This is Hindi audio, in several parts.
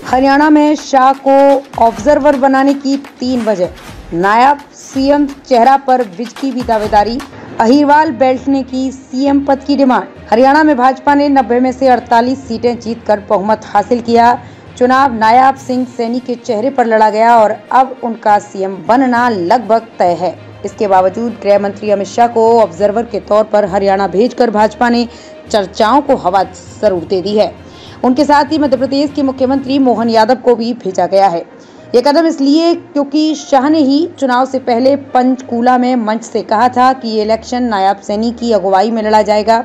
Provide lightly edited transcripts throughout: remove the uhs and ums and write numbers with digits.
हरियाणा में शाह को ऑब्जर्वर बनाने की 3 वजह। नायब सीएम चेहरा पर विज की भी दावेदारी। अहिरवाल बेल्ट ने की सीएम पद की डिमांड। हरियाणा में भाजपा ने 90 में से 48 सीटें जीतकर बहुमत हासिल किया। चुनाव नायब सिंह सैनी के चेहरे पर लड़ा गया और अब उनका सीएम बनना लगभग तय है। इसके बावजूद गृह मंत्री अमित शाह को ऑब्जर्वर के तौर पर हरियाणा भेजकर भाजपा ने चर्चाओं को हवा जरूर दे दी है। उनके साथ ही मध्य प्रदेश के मुख्यमंत्री मोहन यादव को भी भेजा गया है। ये कदम इसलिए क्योंकि शाह ने ही चुनाव से पहले पंचकूला में मंच से कहा था कि ये इलेक्शन नायब सैनी की अगुवाई में लड़ा जाएगा।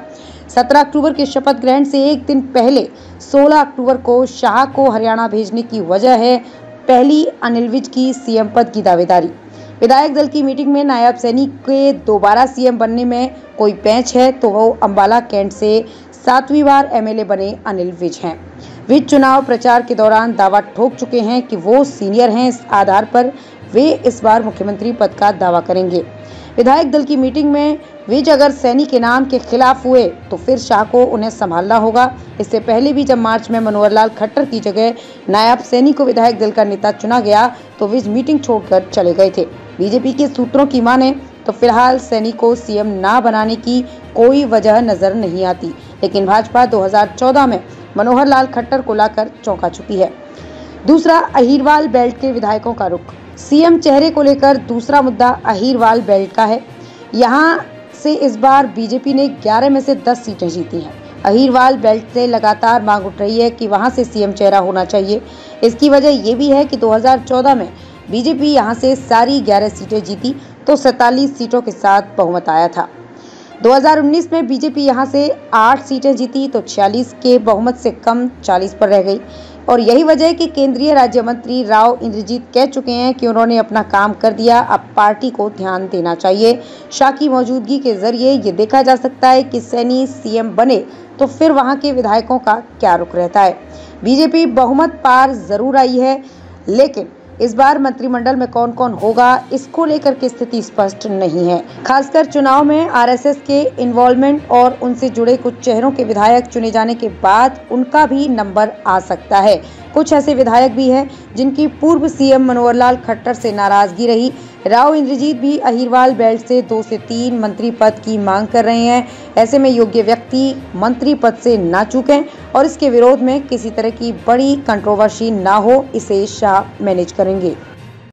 17 अक्टूबर के शपथ ग्रहण से एक दिन पहले 16 अक्टूबर को शाह को हरियाणा भेजने की वजह है पहली अनिल विज की सीएम पद की दावेदारी। विधायक दल की मीटिंग में नायब सैनी के दोबारा सीएम बनने में कोई पैंच है तो वो अंबाला कैंट से 7वीं बार एमएलए बने अनिल विज हैं। विज चुनाव प्रचार के दौरान दावा ठोक चुके हैं कि वो सीनियर हैं। इस आधार पर वे इस बार मुख्यमंत्री पद का दावा करेंगे। विधायक दल की मीटिंग में विज अगर सैनी के नाम के खिलाफ हुए तो फिर शाह को उन्हें संभालना होगा। इससे पहले भी जब मार्च में मनोहर लाल खट्टर की जगह नायब सैनी को विधायक दल का नेता चुना गया तो विज मीटिंग छोड़कर चले गए थे। बीजेपी के सूत्रों की माने तो फिलहाल सैनी को सीएम ना बनाने की कोई वजह नजर नहीं आती, लेकिन भाजपा 2014 में मनोहर लाल खट्टर को लाकर चौंका चुकी है। दूसरा, अहिरवाल बेल्ट के विधायकों का रुख। सीएम चेहरे को लेकर दूसरा मुद्दा अहिरवाल बेल्ट का है। यहां से इस बार बीजेपी ने 11 में से 10 सीटें जीती हैं। अहिरवाल बेल्ट से लगातार मांग उठ रही है कि वहां से सीएम चेहरा होना चाहिए। इसकी वजह ये भी है कि 2014 में बीजेपी यहां से सारी 11 सीटें जीती तो 47 सीटों के साथ बहुमत आया था। 2019 में बीजेपी यहां से 8 सीटें जीती तो 46 के बहुमत से कम 40 पर रह गई। और यही वजह है कि केंद्रीय राज्य मंत्री राव इंद्रजीत कह चुके हैं कि उन्होंने अपना काम कर दिया, अब पार्टी को ध्यान देना चाहिए। शाह की मौजूदगी के जरिए ये देखा जा सकता है कि सैनी सीएम बने तो फिर वहां के विधायकों का क्या रुख रहता है। बीजेपी बहुमत पार जरूर आई है, लेकिन इस बार मंत्रिमंडल में कौन कौन होगा इसको लेकर की स्थिति स्पष्ट नहीं है। खासकर चुनाव में आरएसएस के इन्वॉल्वमेंट और उनसे जुड़े कुछ चेहरों के विधायक चुने जाने के बाद उनका भी नंबर आ सकता है। कुछ ऐसे विधायक भी हैं जिनकी पूर्व सीएम मनोहर लाल खट्टर से नाराजगी रही। राव इंद्रजीत भी अहिरवाल बेल्ट से 2 से 3 मंत्री पद की मांग कर रहे हैं। ऐसे में योग्य व्यक्ति मंत्री पद से ना चूकें और इसके विरोध में किसी तरह की बड़ी कंट्रोवर्सी ना हो, इसे शाह मैनेज करेंगे।